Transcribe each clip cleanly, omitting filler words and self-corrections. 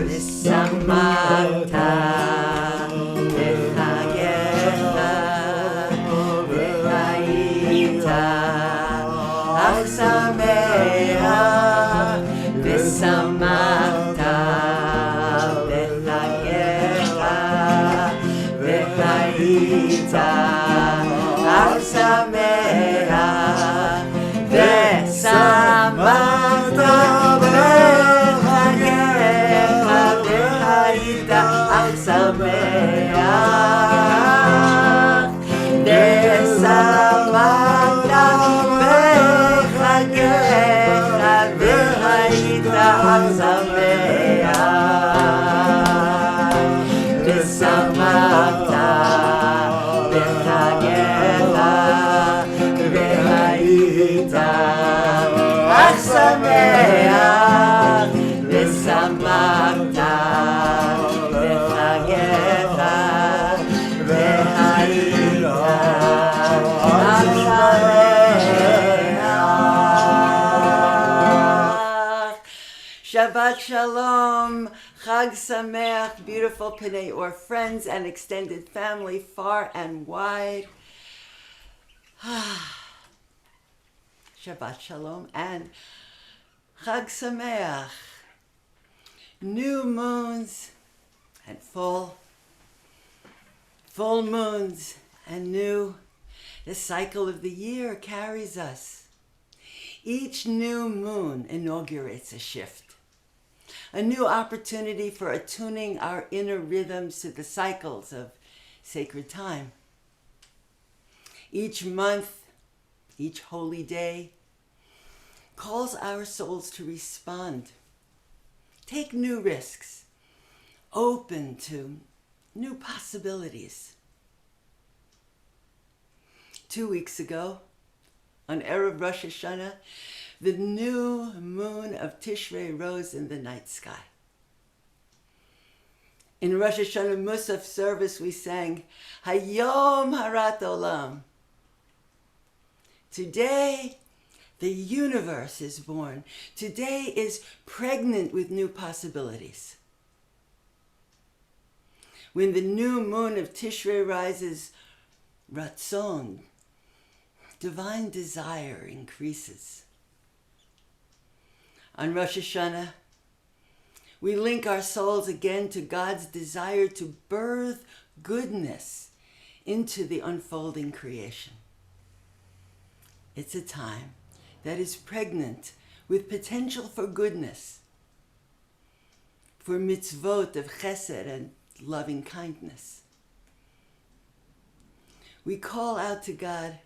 ושמחת בחייך והיית אך שמח ושמחת בחייך והיית אך שמח ושמחת בחייך והיית אך שמח ושמחת בחייך והיית אך שמח ושמחת בחייך והיית אך שמח ושמחת בחייך והיית אך שמח. Shabbat Shalom, Chag Sameach, beautiful Pnei Or friends and extended family far and wide. Shabbat Shalom and Chag Sameach. New moons and full moons and new. The cycle of the year carries us. Each new moon inaugurates a shift, a new opportunity for attuning our inner rhythms to the cycles of sacred time. Each month, each holy day, calls our souls to respond, take new risks, open to new possibilities. 2 weeks ago, on Erev Rosh Hashanah, the new moon of Tishrei rose in the night sky. In Rosh Hashanah Musaf service, we sang, Hayom Harat Olam. Today, the universe is born. Today is pregnant with new possibilities. When the new moon of Tishrei rises, Ratzon, divine desire, increases. On Rosh Hashanah, we link our souls again to God's desire to birth goodness into the unfolding creation. It's a time that is pregnant with potential for goodness, for mitzvot of chesed and loving kindness. We call out to God,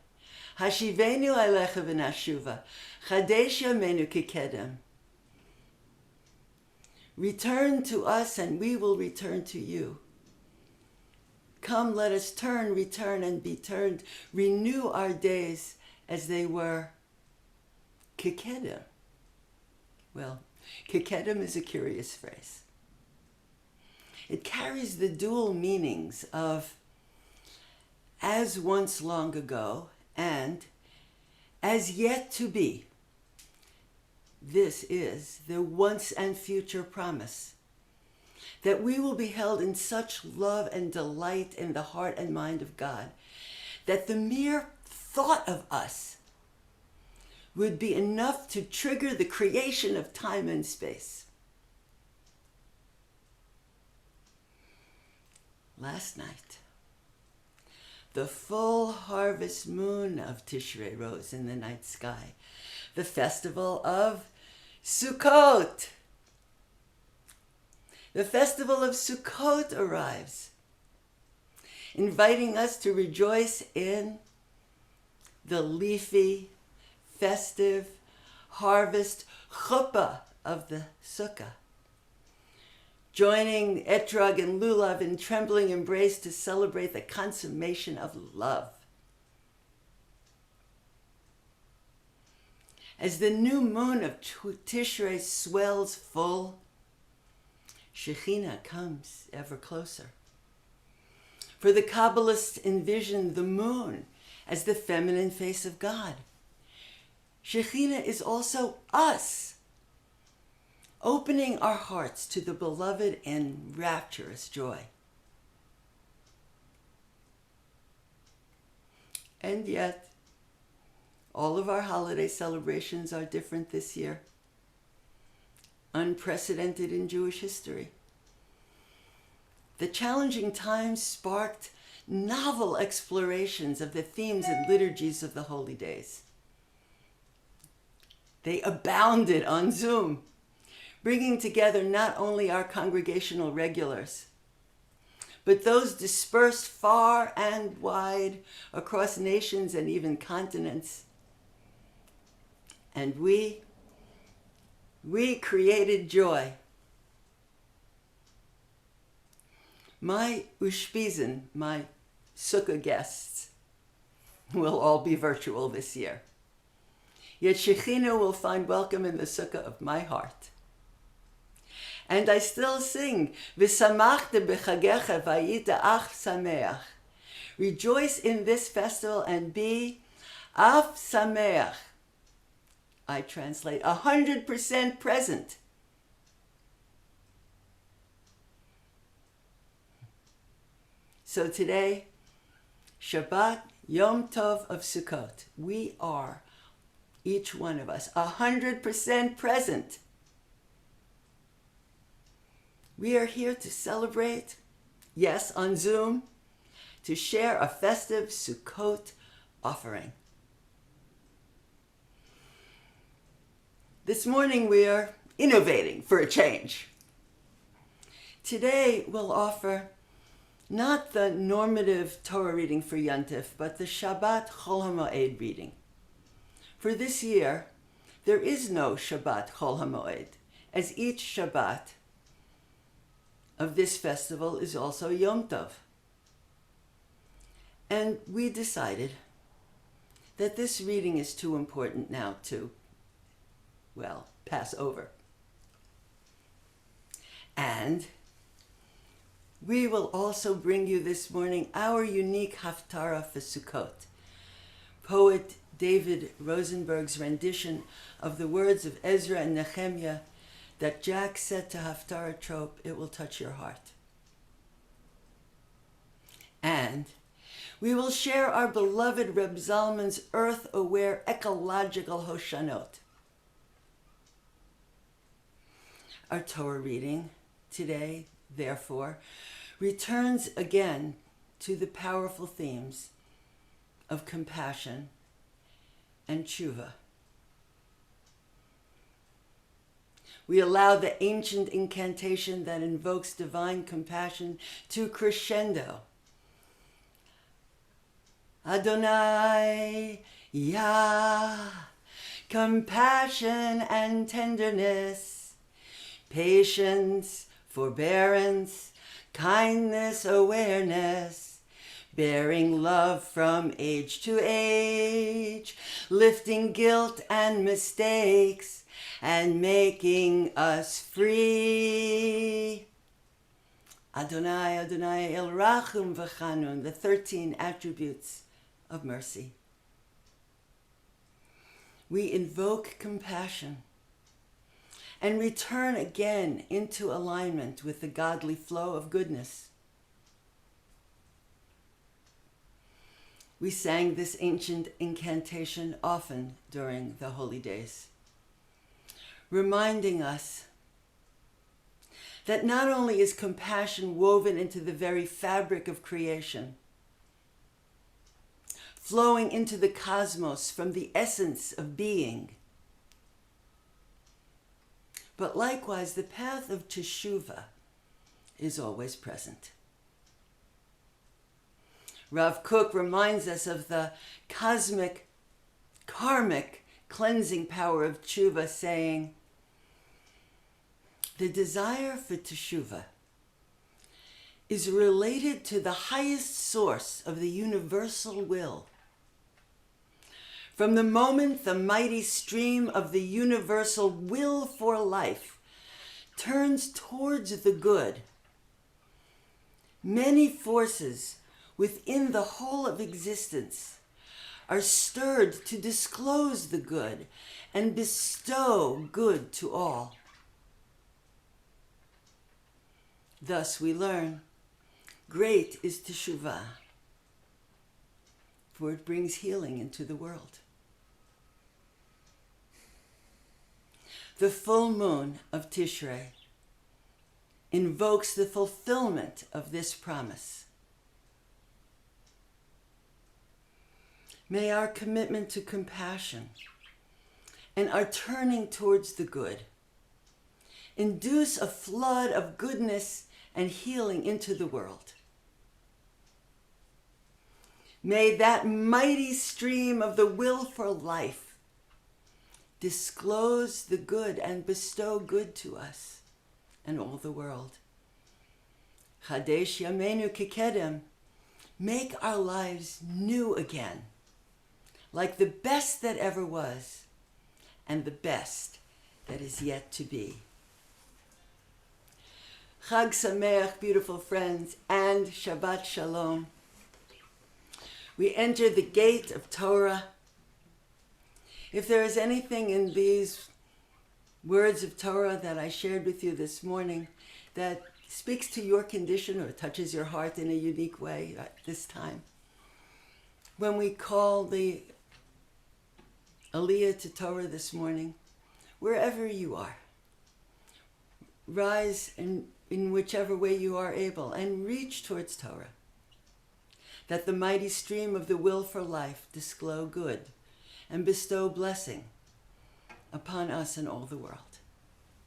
Hashivenu alecha v'nashuva, chadesh yameinu kikedem. Return to us and we will return to you. Come, let us turn, return, and be turned. Renew our days as they were kikedem. Well, kikedem is a curious phrase. It carries the dual meanings of as once long ago and as yet to be. This is the once and future promise that we will be held in such love and delight in the heart and mind of God that the mere thought of us would be enough to trigger the creation of time and space. Last night, the full harvest moon of Tishrei rose in the night sky, the festival of Sukkot. The festival of Sukkot arrives, inviting us to rejoice in the leafy, festive harvest chuppah of the sukkah, joining etrog and lulav in trembling embrace to celebrate the consummation of love. As the new moon of Tishrei swells full, Shekhinah comes ever closer. For the Kabbalists envision the moon as the feminine face of God. Shekhinah is also us, opening our hearts to the beloved in rapturous joy. And yet, all of our holiday celebrations are different this year, unprecedented in Jewish history. The challenging times sparked novel explorations of the themes and liturgies of the holy days. They abounded on Zoom, bringing together not only our congregational regulars, but those dispersed far and wide across nations and even continents. And we created joy. My Ushpizin, my Sukkah guests, will all be virtual this year. Yet Shechina will find welcome in the Sukkah of my heart. And I still sing, V'samachta b'chagecha v'ayita ach sameach. Rejoice in this festival and be af sameach. I translate, 100% present. So today, Shabbat, Yom Tov of Sukkot, we are, each one of us, 100% present. We are here to celebrate, yes, on Zoom, to share a festive Sukkot offering. This morning we are innovating for a change. Today we'll offer not the normative Torah reading for Yontif, but the Shabbat Chol HaMoed reading. For this year, there is no Shabbat Chol HaMoed, as each Shabbat of this festival is also Yom Tov. And we decided that this reading is too important now to, well, pass over. And we will also bring you this morning our unique Haftara for Sukkot. Poet David Rosenberg's rendition of the words of Ezra and Nehemia that Jack said to Haftara trope, it will touch your heart. And we will share our beloved Reb Zalman's earth-aware Ecological Hoshanot. Our Torah reading today, therefore, returns again to the powerful themes of compassion and tshuva. We allow the ancient incantation that invokes divine compassion to crescendo. Adonai, Yah, compassion and tenderness, patience, forbearance, kindness, awareness, bearing love from age to age, lifting guilt and mistakes, and making us free. Adonai, Adonai, El Rachum V'Chanun, the 13 attributes of mercy. We invoke compassion and return again into alignment with the godly flow of goodness. We sang this ancient incantation often during the holy days, reminding us that not only is compassion woven into the very fabric of creation, flowing into the cosmos from the essence of being, but likewise the path of teshuvah is always present. Rav Kook reminds us of the cosmic, karmic cleansing power of teshuvah, saying, the desire for teshuvah is related to the highest source of the universal will. From the moment the mighty stream of the universal will for life turns towards the good, many forces within the whole of existence are stirred to disclose the good and bestow good to all. Thus we learn, great is teshuvah, for it brings healing into the world. The full moon of Tishrei invokes the fulfillment of this promise. May our commitment to compassion and our turning towards the good induce a flood of goodness and healing into the world. May that mighty stream of the will for life disclose the good and bestow good to us and all the world. Chadesh Yameinu Kikedem, make our lives new again, like the best that ever was and the best that is yet to be. Chag Sameach, beautiful friends, and Shabbat Shalom. We enter the gate of Torah. If there is anything in these words of Torah that I shared with you this morning that speaks to your condition or touches your heart in a unique way at this time, when we call the Aliyah to Torah this morning, wherever you are, rise in whichever way you are able and reach towards Torah, that the mighty stream of the will for life disclose good and bestow blessing upon us and all the world.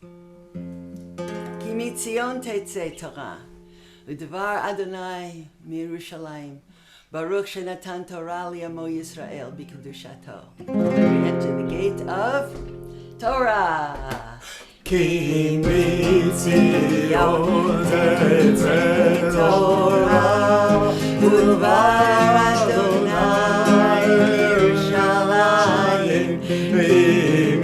Ki mitzion tetzeh Torah, u'dvar Adonai miYerushalayim, Baruch shenatan Torah li'amo Yisrael b'kedushato. We enter the gate of Torah. Ki mitzion tetzeh Torah, u'dvar Adonai miYerushalayim,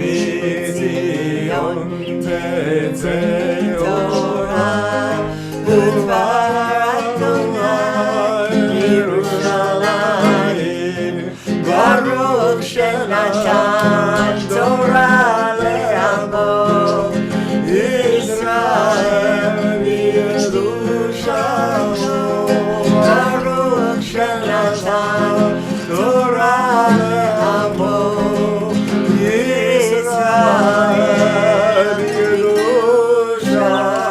mitzion tetzeh Torah, u'dvar Adonai miYerushalayim, Baruch shenatan Torah le'amo Israel miYerushalayim, Baruch shenatan Torah le'amo Israel miYerushalayim.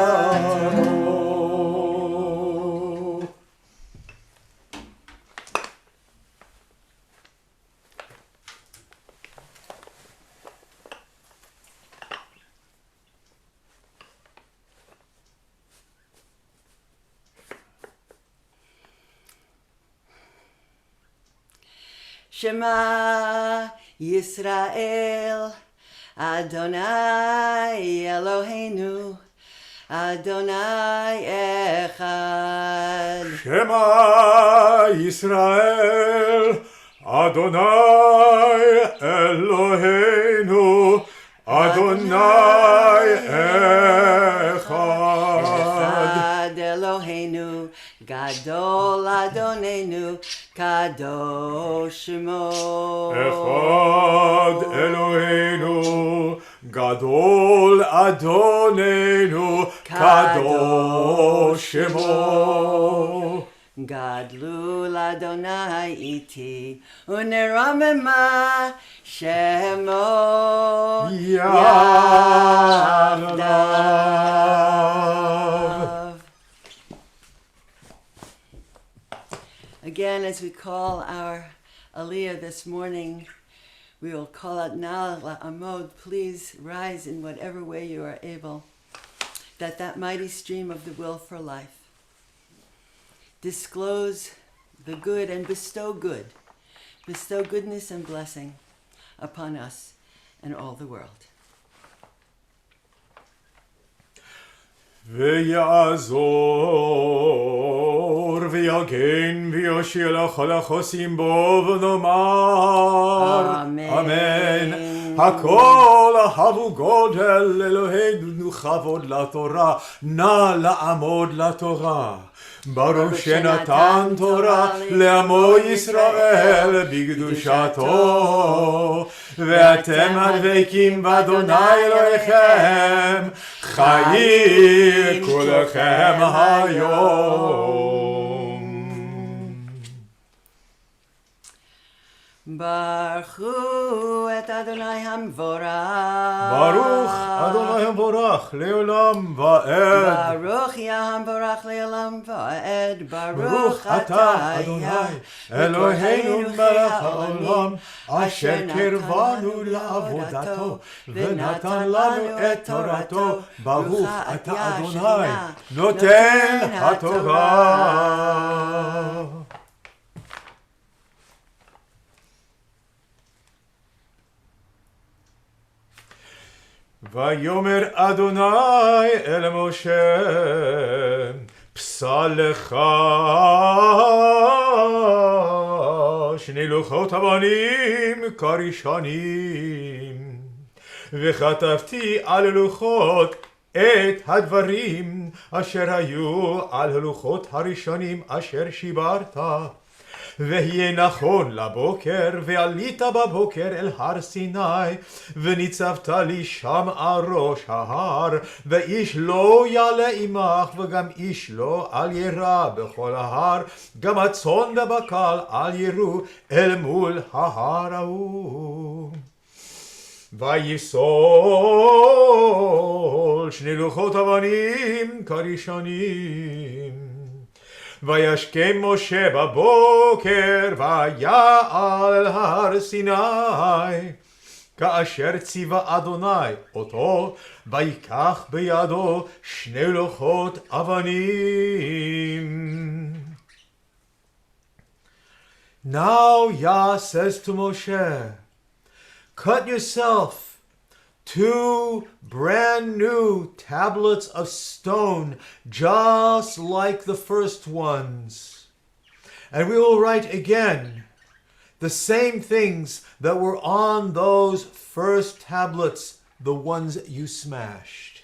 Shema Yisrael, Adonai Eloheinu, Adonai Echad. Shema Yisrael, Adonai Eloheinu, Adonai Echad. Echad Eloheinu, Gadol Adonenu, Kadosh Shemo. Echad Eloheinu, Gadol Adonenu, Kadosh Shemo. Gadlul Adonai iti, uneramema Shemo Yahdav. Again, as we call our Aliyah this morning, we will call out now La'amod. Please rise in whatever way you are able, that mighty stream of the will for life disclose the good and bestow goodness and blessing upon us and all the world. ויעזור ויגן ויושיע לכל החוסים בו ונאמר אמן. אמן. הכל אהבו גודל אלוהינו כבוד לתורה, נא לעמוד לתורה. ברוך שנתן תורה לעמו ישראל בקדושתו, ואתם הדבקים באדוני אלוהיכם, חיים כולכם היום. ברכו את אדוני המבורך. ברוך אדוני המבורך לעולם ועד. ברוך יהיה המבורך לעולם ועד. ברוך אתה אדוני אלוהינו מלך העולם, אשר קרבנו לעבודתו ונתן לנו את תורתו. ברוך אתה אדוני נותן התורה. ויאמר אדוני אל משה, פסל לך שני לוחות אבנים כראשונים, וכתבתי על הלוחות את הדברים אשר היו על הלוחות הראשונים אשר שיברת. ויהיה נכון לבוקר, ועלית בבוקר אל הר סיני, וניצבת לי שם על ראש ההר, ואיש לא יעלה עמך, וגם איש לא אל ירא בכל ההר, גם הצאן ובקר אל יראו אל מול ההר ההוא. ויפסול שני לוחות אבנים כראשונים. וישכם משה בבוקר ויעל אל הר סיני, כאשר ציווה אדוני אותו, ויקח בידו שני לוחות אבנים. Now Yah says to Moshe, cut yourself 2 brand new tablets of stone, just like the first ones. And we will write again the same things that were on those first tablets, the ones you smashed.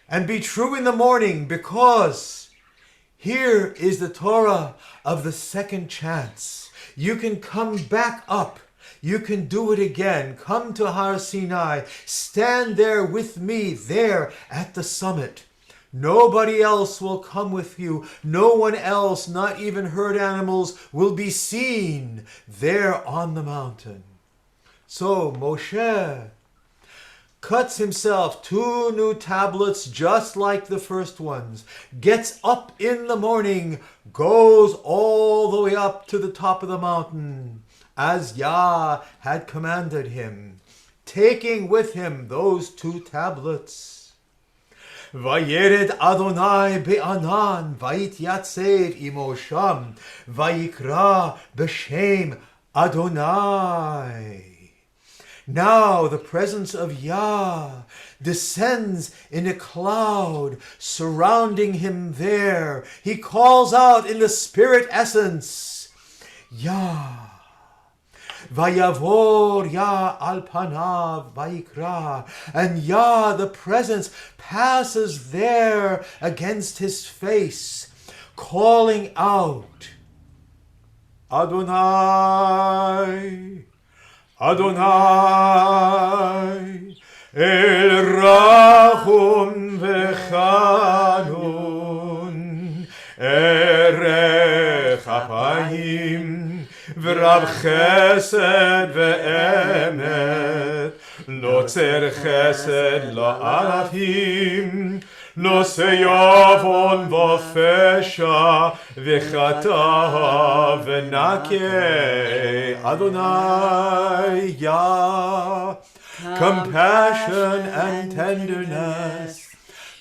And be true in the morning, because here is the Torah of the second chance. You can come back up. You can do it again. Come to Har Sinai. Stand there with me there at the summit. Nobody else will come with you. No one else, not even herd animals, will be seen there on the mountain. So Moshe cuts himself 2 new tablets just like the first ones, gets up in the morning, goes all the way up to the top of the mountain, as Yah had commanded him, taking with him those 2 tablets. Vayered Adonai be'anan, vayityatzed imo sham, vayikra b'shem Adonai. Now the presence of Yah descends in a cloud surrounding him there. He calls out in the spirit essence, Yah. Vayavor Yah al panav vayikra, and Yah, the presence, passes there against his face, calling out, Adonai, Adonai, El Rachum v'chanun, Erech Apayim, V'rav chesed ve'emet, Notzer chesed la'alafim, Nose yavon v'fesha, V'chata v'nakeh, Adonai Yah, compassion and tenderness,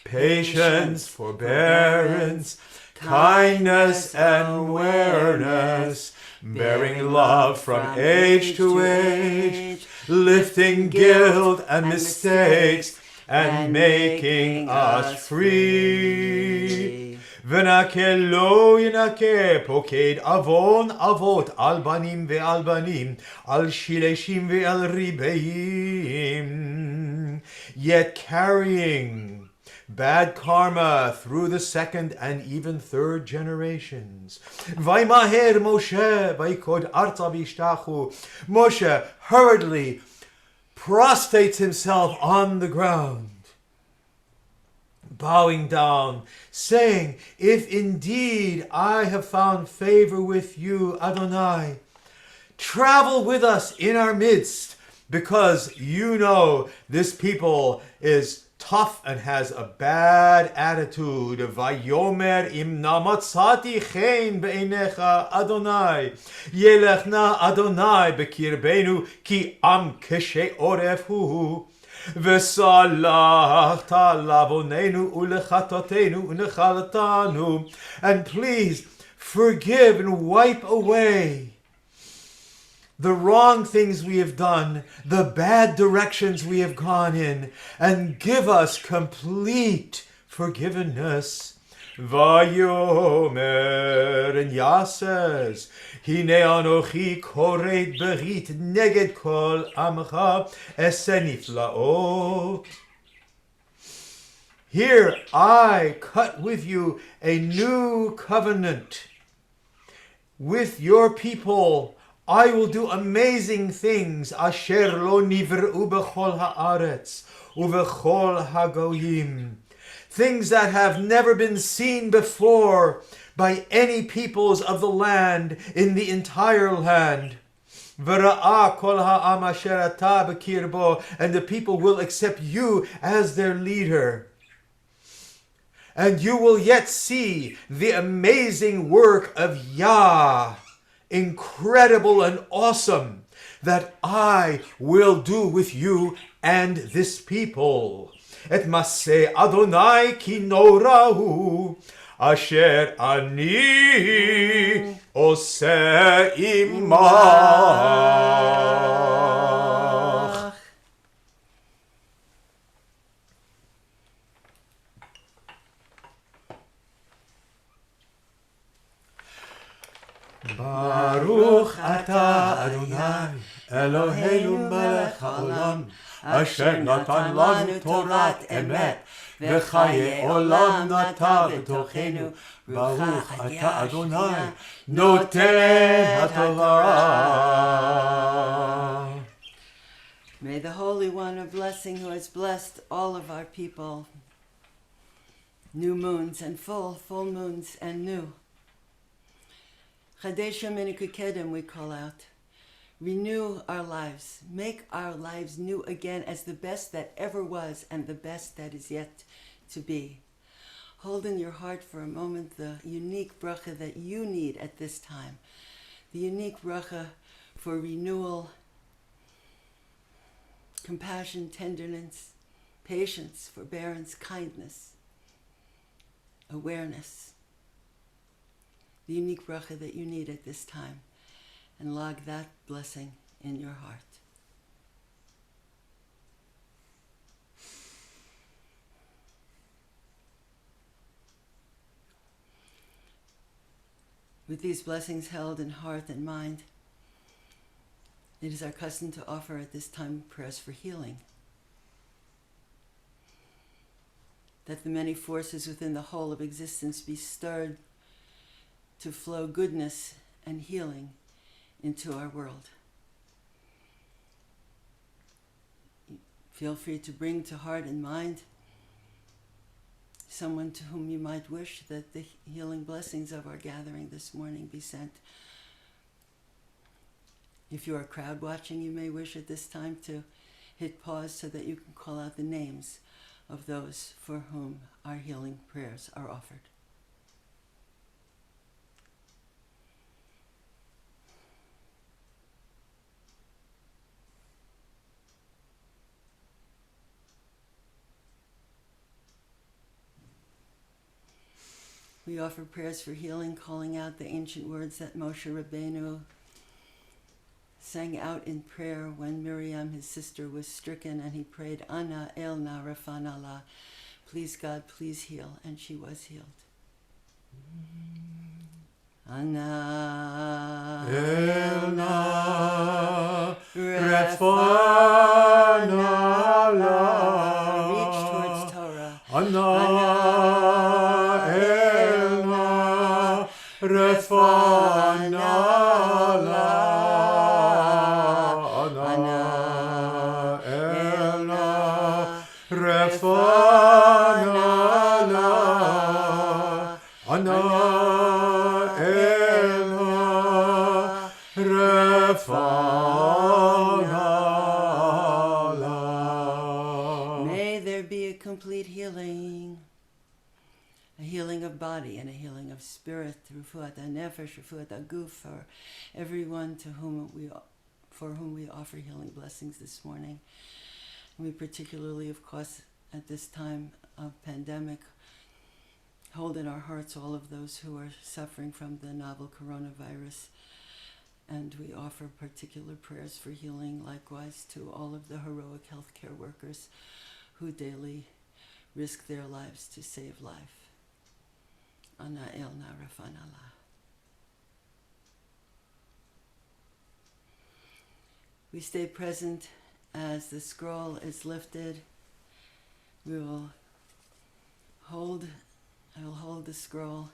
patience, forbearance, kindness and awareness, bearing love from age to age, lifting guilt and mistakes, and making us free. ונקה לא ינקה, פוקד עוון אבות על בנים ועל בנים, על שילשים ועל ריבעים, yet carrying bad karma through the second and even third generations. Vaymaher Moshe, vaykod arza vishtachu. Moshe hurriedly prostrates himself on the ground, bowing down, saying, if indeed I have found favor with you, Adonai, travel with us in our midst, because you know this people is tough and has a bad attitude. Vayomer im namatzati chen be'einecha Adonai, yelechna Adonai bekirbenu ki am keshe oref hu. V'salachta lavonenu ulechatotenu unechalatanu. And please forgive and wipe away the wrong things we have done, the bad directions we have gone in, and give us complete forgiveness. Vayomer, and Yah says, Hine anochi koret berit neged kol amcha eseniflaot. Here I cut with you a new covenant with your people. I will do amazing things. Asher lo nivru bechol haaretz uvechol hagoyim. Things that have never been seen before by any peoples of the land in the entire land. V'ra'ah kol ha'am asher ata b'kirbo. And the people will accept you as their leader. And you will yet see the amazing work of Yah, incredible and awesome, that I will do with you and this people. Et maseh Adonai ki norahu, asher ani oseh imach. Baruch atah Adonai Eloheinu melech haolam, asher natan lanu Torat emet v'chaye olam nata b'tochenu. Baruch atah Adonai noten haTorah. May the Holy One of blessing, who has blessed all of our people, new moons and full moons and new, Chadesha Menikukedem, we call out. Renew our lives. Make our lives new again as the best that ever was and the best that is yet to be. Hold in your heart for a moment the unique bracha that you need at this time. The unique bracha for renewal, compassion, tenderness, patience, forbearance, kindness, awareness. The unique bracha that you need at this time, and log that blessing in your heart. With these blessings held in heart and mind, it is our custom to offer at this time prayers for healing, that the many forces within the whole of existence be stirred to flow goodness and healing into our world. Feel free to bring to heart and mind someone to whom you might wish that the healing blessings of our gathering this morning be sent. If you are crowd watching, you may wish at this time to hit pause so that you can call out the names of those for whom our healing prayers are offered. We offer prayers for healing, calling out the ancient words that Moshe Rabbeinu sang out in prayer when Miriam, his sister, was stricken, and he prayed, Ana el na rafana la, please God, please heal, and she was healed. Ana Elna Refana Refana Reach towards Torah. Ana Elna Refana Ana Elna Refana Ana May there be a complete healing, a healing of body and a healing of spirit, Refuat HaNefesh, Refuat HaGuf, for everyone for whom we offer healing blessings this morning. And we particularly, of course, at this time of pandemic, hold in our hearts all of those who are suffering from the novel coronavirus. And we offer particular prayers for healing, likewise, to all of the heroic healthcare workers who daily risk their lives to save life. Ana Elna Refanala. We stay present as the scroll is lifted. I will hold the scroll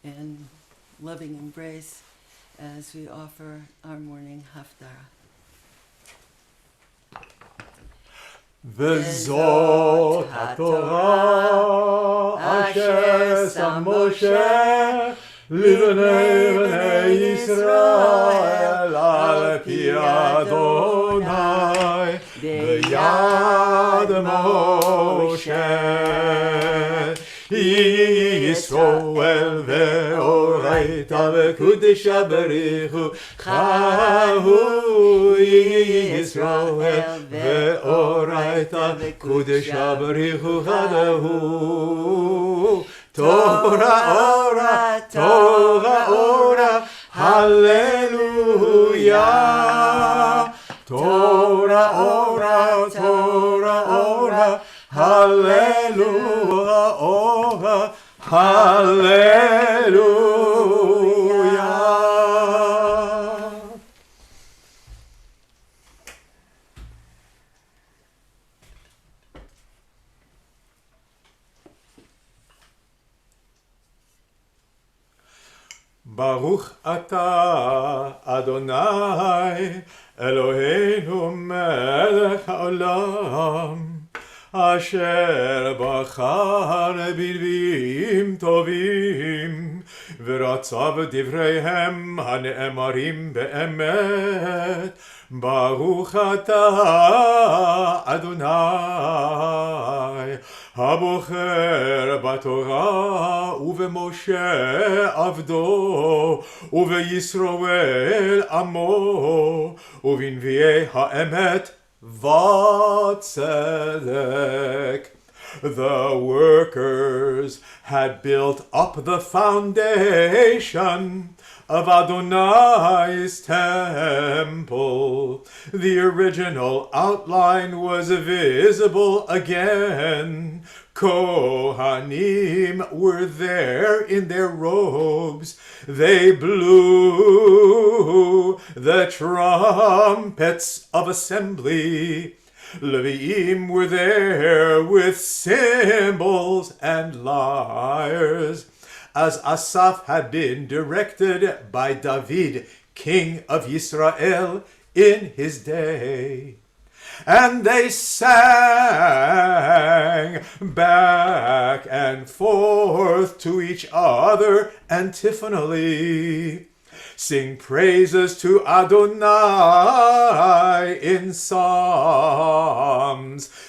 in loving embrace as we offer our morning Haftara. וזאת התורה אשר שם משה לבני בני ישראל על פי אדוני ביד משה ישראל ואורייתא וקודשא בריחו חהו ישראל ואורייתא וקודשא בריחו חדהו תורה אורה תורה אורה הללויה תורה אורה תורה אורה הללויה אורה הללויה. ברוך אתה אדוני אלוהינו מלך העולם אשר בחר בנביאים טובים ורצה בדבריהם הנאמרים באמת. ברוך אתה אדוני הבוחר בתורה ובמשה עבדו ובישראל עמו ובנביאי האמת v'tzedek. The workers had built up the foundation of Adonai's temple. The original outline was visible again. Kohanim were there in their robes. They blew the trumpets of assembly. Leviim were there with cymbals and lyres, as Asaph had been directed by David, king of Israel, in his day. And they sang back and forth to each other antiphonally. Sing praises to Adonai in psalms.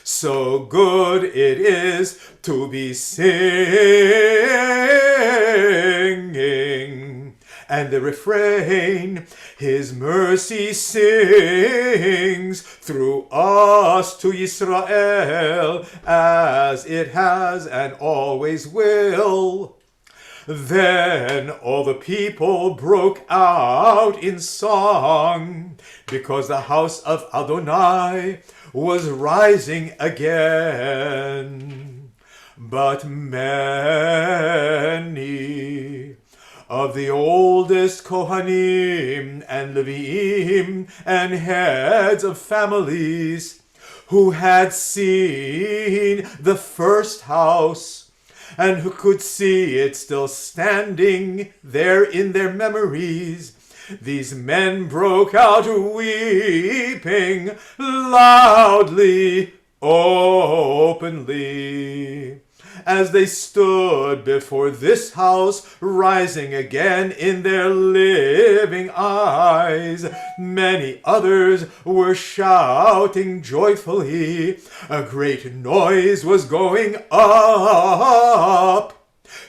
So good it is to be singing. And the refrain, His mercy sings through us to Israel, as it has and always will. Then all the people broke out in song, because the house of Adonai was rising again. But many of the oldest Kohanim and Leviim and heads of families who had seen the first house and who could see it still standing there in their memories, these men broke out weeping loudly, openly, as they stood before this house, rising again in their living eyes. Many others were shouting joyfully. A great noise was going up.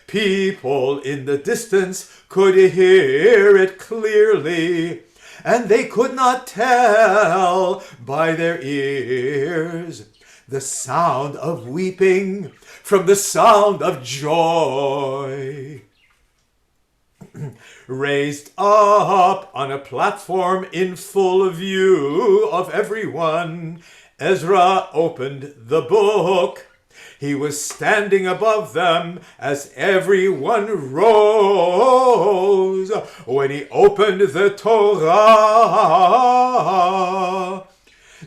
People in the distance could hear it clearly, and they could not tell by their ears the sound of weeping from the sound of joy. Raised up on a platform in full view of everyone, Ezra opened the book. He was standing above them as everyone rose when he opened the Torah.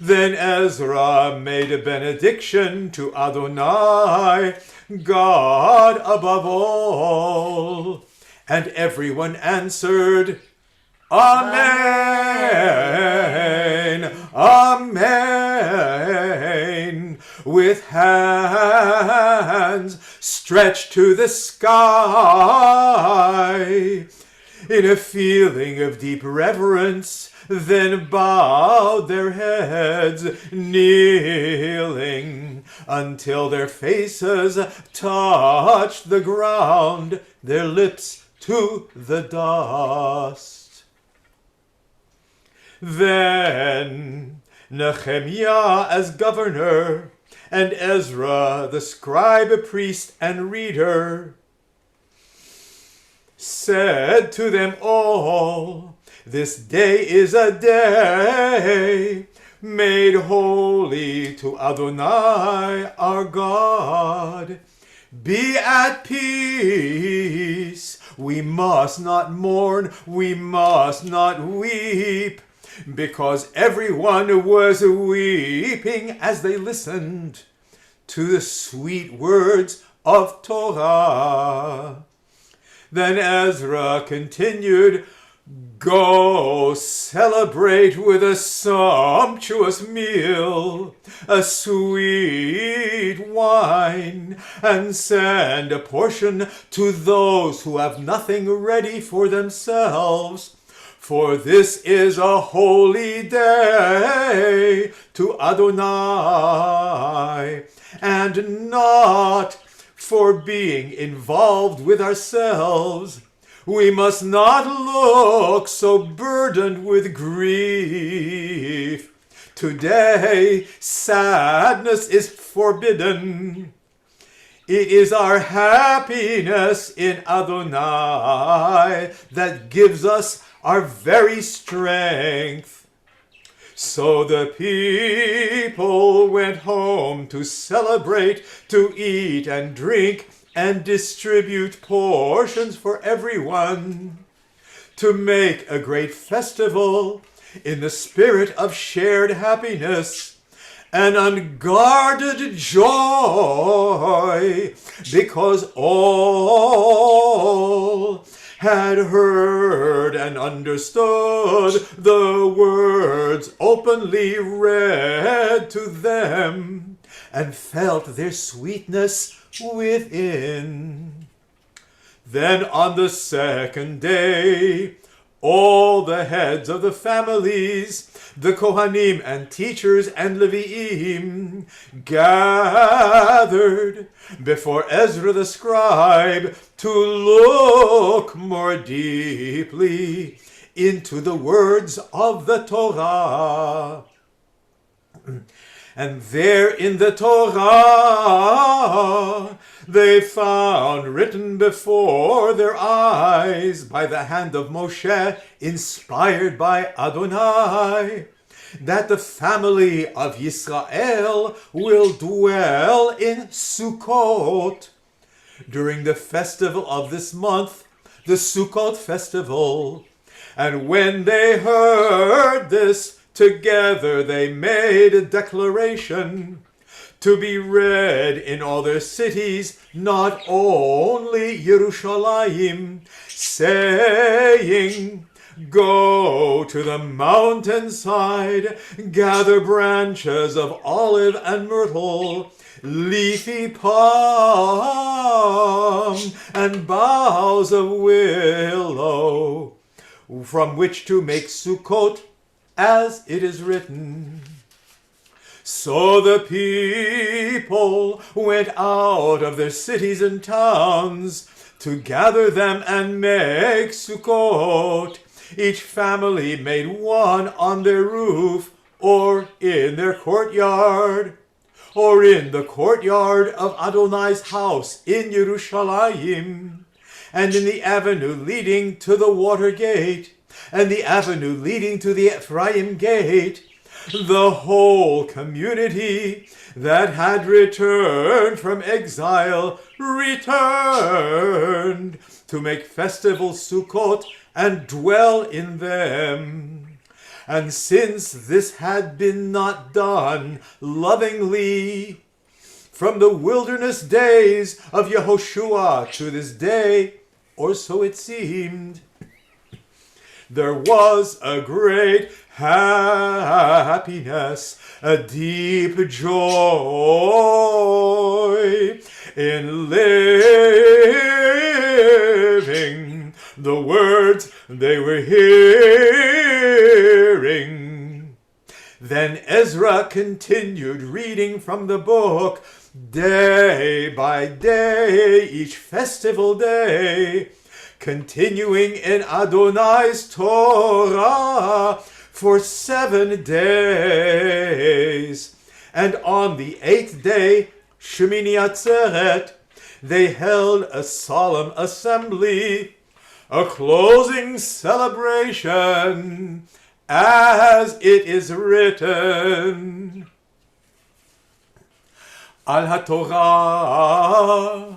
Then Ezra made a benediction to Adonai, God above all, and everyone answered, Amen, Amen, with hands stretched to the sky, in a feeling of deep reverence. Then bowed their heads, kneeling, until their faces touched the ground, their lips to the dust. Then Nehemia as governor, and Ezra the scribe, priest, and reader, said to them all, This day is a day made holy to Adonai our God. Be at peace. We must not mourn, we must not weep, because everyone was weeping as they listened to the sweet words of Torah. Then Ezra continued, Go celebrate with a sumptuous meal, a sweet wine, and send a portion to those who have nothing ready for themselves. For this is a holy day to Adonai, and not for being involved with ourselves. We must not look so burdened with grief. Today, sadness is forbidden. It is our happiness in Adonai that gives us our very strength. So the people went home to celebrate, to eat and drink, and distribute portions for everyone, to make a great festival in the spirit of shared happiness and unguarded joy, because all had heard and understood the words openly read to them, and felt their sweetness within. Then on the second day, all the heads of the families, the Kohanim and teachers and Leviim, gathered before Ezra the scribe to look more deeply into the words of the Torah. And there in the Torah they found written before their eyes by the hand of Moshe, inspired by Adonai, that the family of Yisrael will dwell in Sukkot. During the festival of this month, the Sukkot festival. And when they heard this, together they made a declaration to be read in all their cities, not only Yerushalayim, saying, "Go to the mountainside, gather branches of olive and myrtle, leafy palm, and boughs of willow, from which to make Sukkot, as it is written." So the people went out of their cities and towns to gather them and make Sukkot. Each family made one on their roof, or in their courtyard, or in the courtyard of Adonai's house in Yerushalayim, and in the avenue leading to the water gate, and the avenue leading to the Ephraim gate. The whole community that had returned from exile returned to make festival Sukkot and dwell in them. And since this had been not done lovingly from the wilderness days of Yehoshua to this day, or so it seemed, there was a great happiness, a deep joy in living the words they were hearing. Then Ezra continued reading from the book day by day, each festival day, continuing in Adonai's Torah for 7 days. And on the 8th day, Shemini Atzeret, they held a solemn assembly, a closing celebration, as it is written, Al HaTorah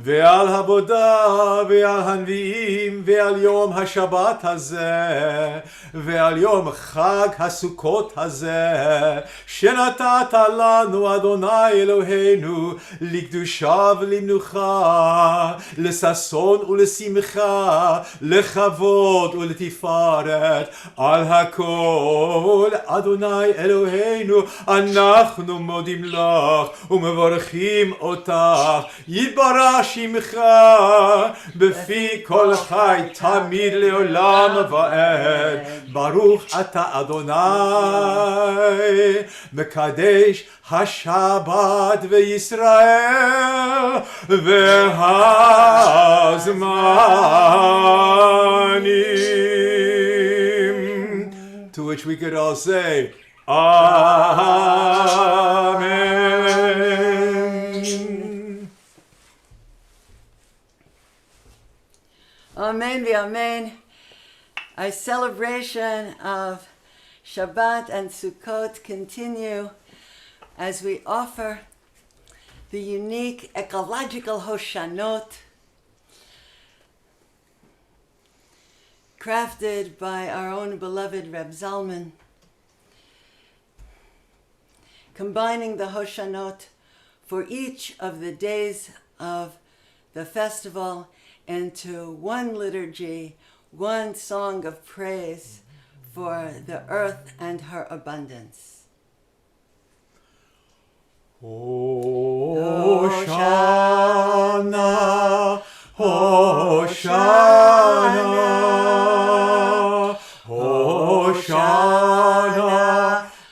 ועל העבודה ועל הנביאים ועל יום השבת הזה ועל יום חג הסוכות הזה שנתת לנו אדוני אלוהינו לקדושה ולמנוחה לששון ולשמחה לכבוד ולתפארת על הכל אדוני אלוהינו אנחנו מודים לך ומברכים אותך יתברך שמך בפי כל חי תמיד לעולם ועד ברוך אתה אדוני מקדש השבת וישראל והזמנים. To which we could all say Amen. Amen v'amen. Our celebration of Shabbat and Sukkot continue as we offer the unique Ecological Hoshanot crafted by our own beloved Reb Zalman, combining the Hoshanot for each of the days of the festival into one liturgy, one song of praise for the earth and her abundance. Hoshana, Hoshana, Hoshana,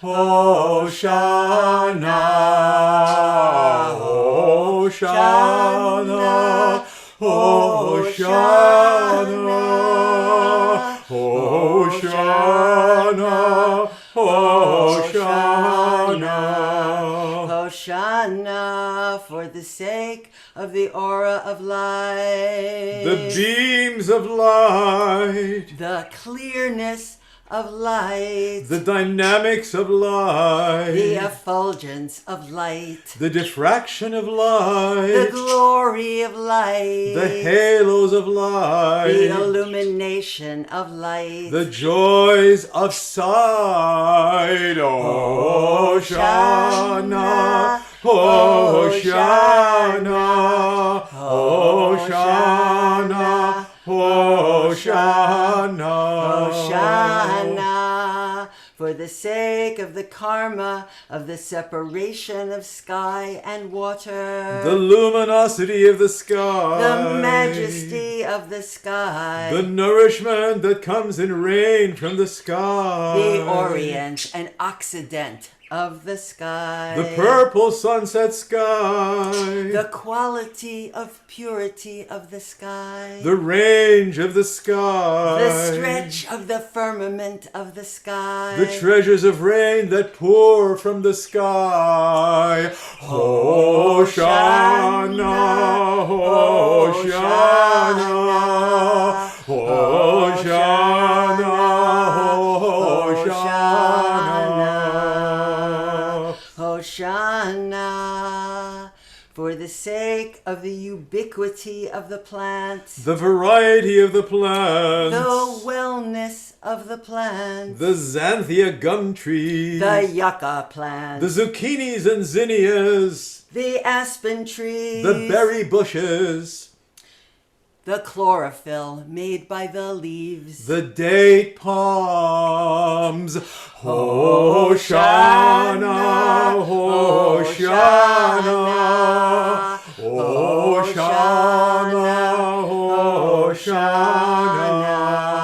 Hoshana, Hoshana, Hoshana, Hoshana, Hoshana. Hoshana, for the sake of the aura of light, the beams of light, the clearness of light, the dynamics of light, the effulgence of light, the diffraction of light, the glory of light, the halos of light, the illumination of light, the joys of sight. Hosanna, Hosanna, Hosanna, Hosanna, Hosanna, for the sake of the karma of the separation of sky and water, the luminosity of the sky, the majesty of the sky, the nourishment that comes in rain from the sky, the orient and occident of the sky, the purple sunset sky, the quality of purity of the sky, the range of the sky, the stretch of the firmament of the sky, the treasures of rain that pour from the sky. Hosanna, Hosanna, Hosanna, Hosanna. Hosanna, for the sake of the ubiquity of the plants, The variety of the plants, the wellness of the plants, the xanthia gum trees, the yucca plants, the zucchinis and zinnias, the aspen trees, the berry bushes, the chlorophyll made by the leaves, the date palms. Hosanna, Hosanna, Hosanna,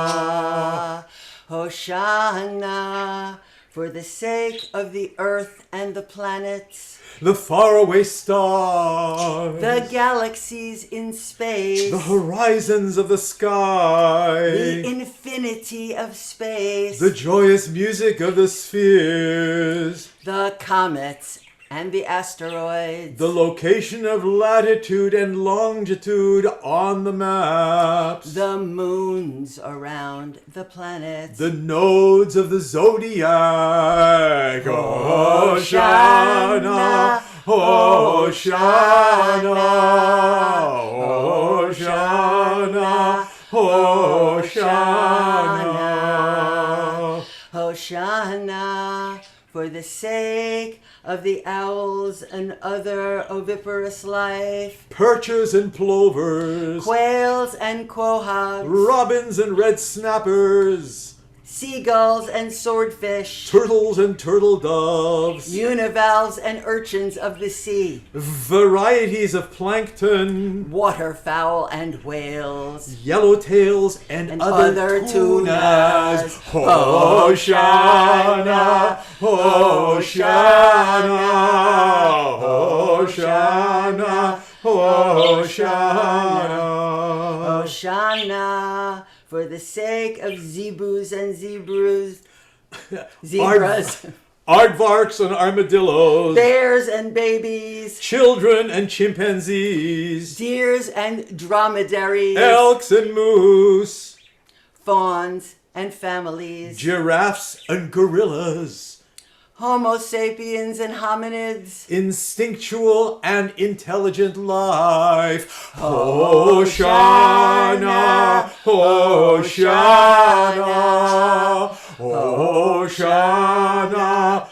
Hosanna. Hosanna, for the sake of the earth and the planets, The faraway stars, the galaxies in space, the horizons of the sky, the infinity of space, the joyous music of the spheres, the comets and the asteroids, the location of latitude and longitude on the maps, the moons around the planets, the nodes of the zodiac. Hosanna, Hosanna, Hosanna, Hosanna. Hosanna, for the sake of the owls and other oviparous life, Perchers and plovers, quails and quahogs, robins and red snappers, seagulls and swordfish, turtles and turtle doves, univalves and urchins of the sea, varieties of plankton, waterfowl and whales, yellowtails and other tunas. Hosanna, Hosanna, Hosanna, Hosanna. Hosanna, for the sake of zebus and zebras, Aardvarks and armadillos, bears and babies, children and chimpanzees, deers and dromedaries, elks and moose, fawns and families, giraffes and gorillas, Homo sapiens and hominids, instinctual and intelligent life. Hosanna, Hosanna, Hosanna,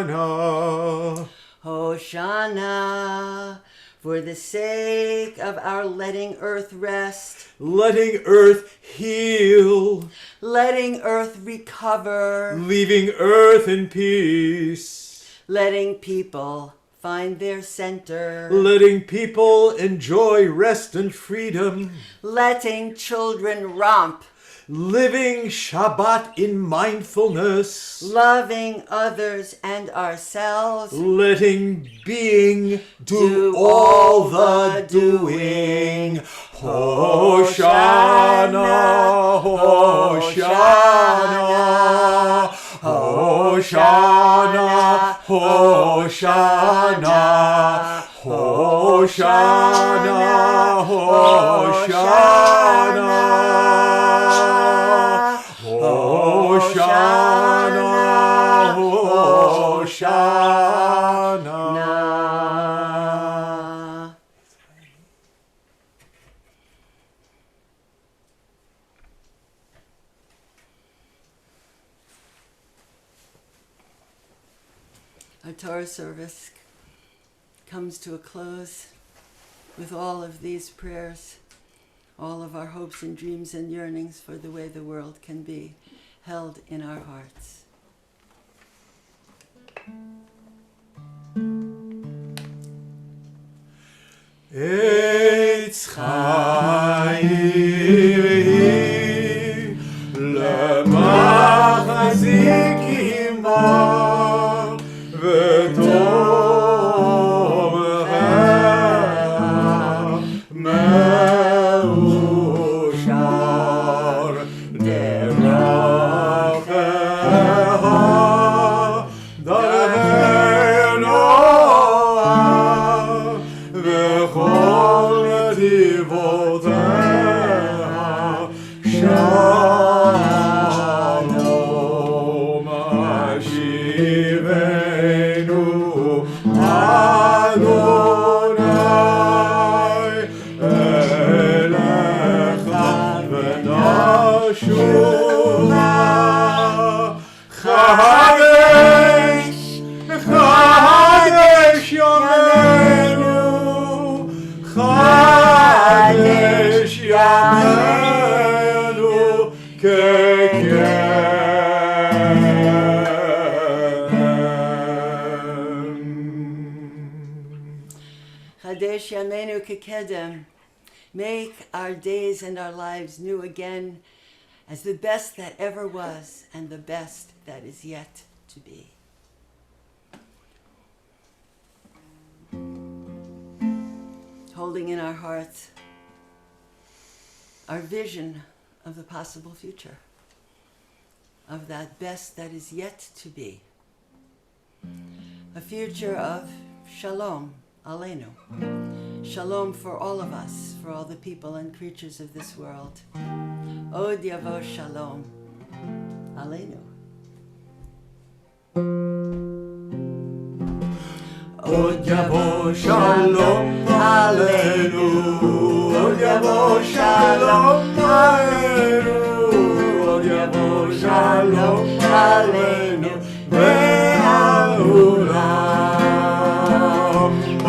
Hosanna. Hosanna, for the sake of our letting earth rest, Letting earth heal, letting earth recover, leaving earth in peace, letting people find their center, letting people enjoy rest and freedom, letting children romp, living Shabbat in mindfulness, loving others and ourselves, letting being do Do all all the the doing. doing. Hosanna, Hosanna, Hosanna, Hosanna, Hosanna, Hosanna, Hoshanot. Our Torah service comes to a close with all of these prayers, all of our hopes and dreams and yearnings for the way the world can be held in our hearts. Eitz Chaim Lemachzik Imor V'Torah Meushar Deracheha Darei Noah V'chol Netivoteha Shalom Hashivenu Adonai Elecha V'nashuva Chadesh Yomenu Chadesh Yomenu Chadesh Yameinu Kekedem. Make our days and our lives new again as the best that ever was and the best that is yet to be. Holding in our hearts our vision of the possible future, of that best that is yet to be. A future of shalom aleinu. Shalom for all of us, for all the people and creatures of this world. Od yavo shalom aleinu. Od yavo shalom aleinu, Od yavo shalom aleinu, Od yavo shalom aleinu, ve'haolam.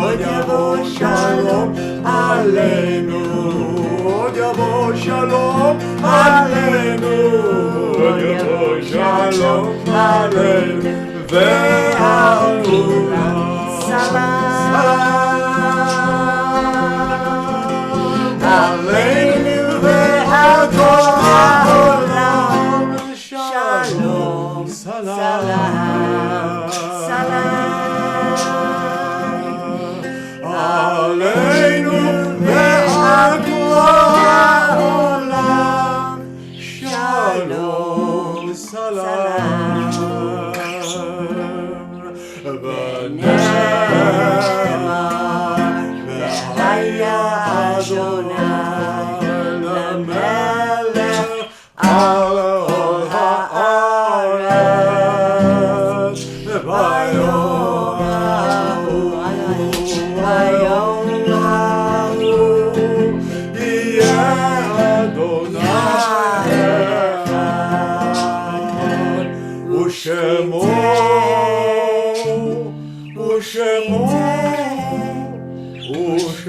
Od yavo shalom aleinu, Od yavo shalom aleinu, Od yavo shalom aleinu, ve'haolam. Aleinu ve'hakol ha'olam. Shalom, salam, Aleinu ve'hakol ha'olam. Shalom, salam, V'haya Adonai l'melech al kol ha'aretz, v'bayom ha'hu yeh Adonai echad, u'shemo echad.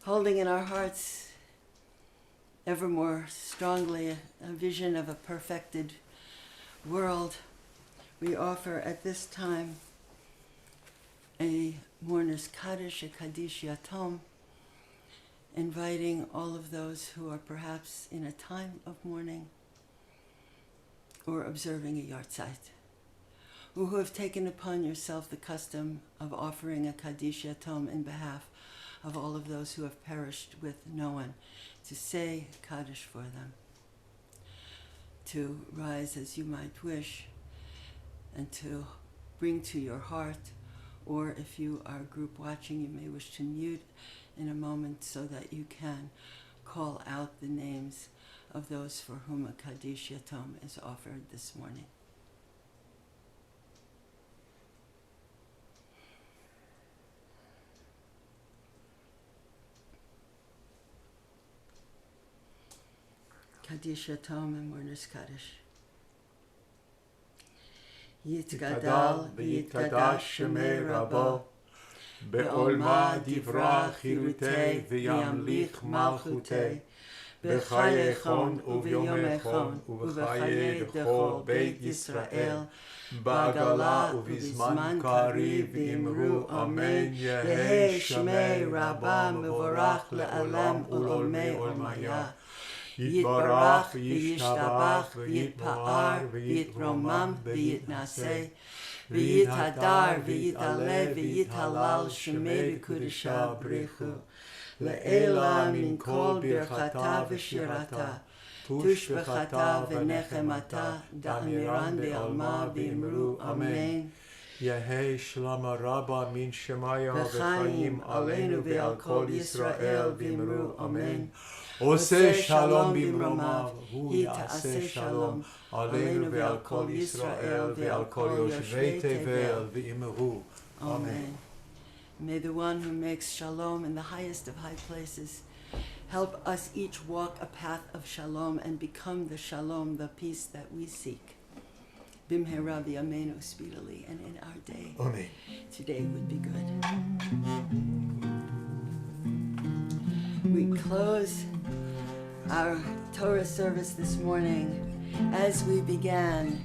Holding in our hearts ever more strongly a vision of a perfected world, we offer at this time a mourner's Kaddish, a Kaddish Yatom, inviting all of those who are perhaps in a time of mourning or observing a yahrzeit, who have taken upon yourself the custom of offering a Kaddish Yatom in behalf of all of those who have perished with no one, to say Kaddish for them, to rise as you might wish, and to bring to your heart, or if you are group watching, you may wish to mute in a moment so that you can call out the names of those for whom a Kaddish Yatom is offered this morning. Kaddish Yatom and Mourner's Kaddish. Yitgadal v'yitgadash shemei Rabo, Be'olma divra chirutei v'yamlich malchutei, B'chaye chon u'v'yomei chon u'v'chaye dechol Beit Yisrael, Ba'agala u'v'zman kari v'imru Amen, Yehei Shemei Rabba mevorach le'alam ul'olmei olmaya, Yitbarach v'yishtabach v'yitpa'ar v'yitromam v'yitnaseh, v'yithadar v'yitale v'yithalal shemei b'kudesha brichu, le'ela min kol birchata v'shirata, tushbechata v'nechemata, da'amiran be'alma v'imru Amen. Yehei Shlama Rabba min Shemaya v'chaim aleinu ve'al kol Yisrael v'imru Amen. Oseh shalom bimromav, hu ya'aseh shalom, aleinu ve'al kol Yisrael ve'al kol yoshvei tevel v'imru. Amen. May the one who makes shalom in the highest of high places help us each walk a path of shalom and become the shalom, the peace that we seek. Bimhera v'yameinu, speedily and in our day. Amen. Today would be good. We close our Torah service this morning as we began.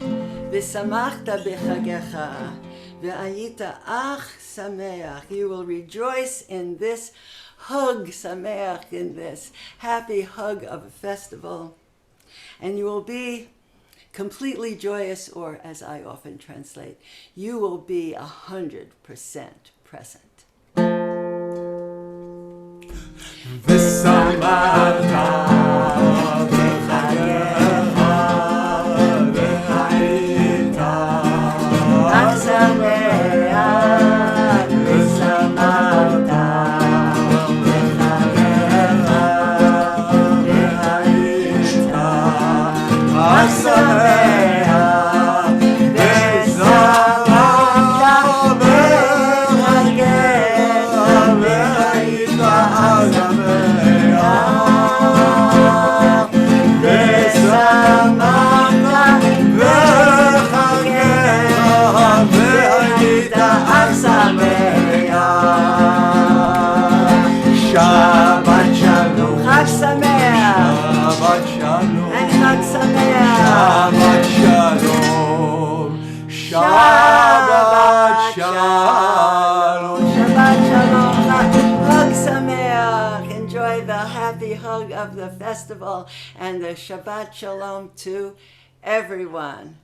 V'samachta b'chagecha v'ayita ach sameach. You will rejoice in this hug sameach, in this happy hug of a festival, and you will be completely joyous, or as I often translate, you will be 100% present. Shabbat shalom. Chag Sameach. Shabbat shalom. And Chag Sameach. Shabbat shalom. Shabbat shalom. Shabbat shalom. Chag Sameach. Enjoy the happy hug of the festival and the Shabbat shalom to everyone.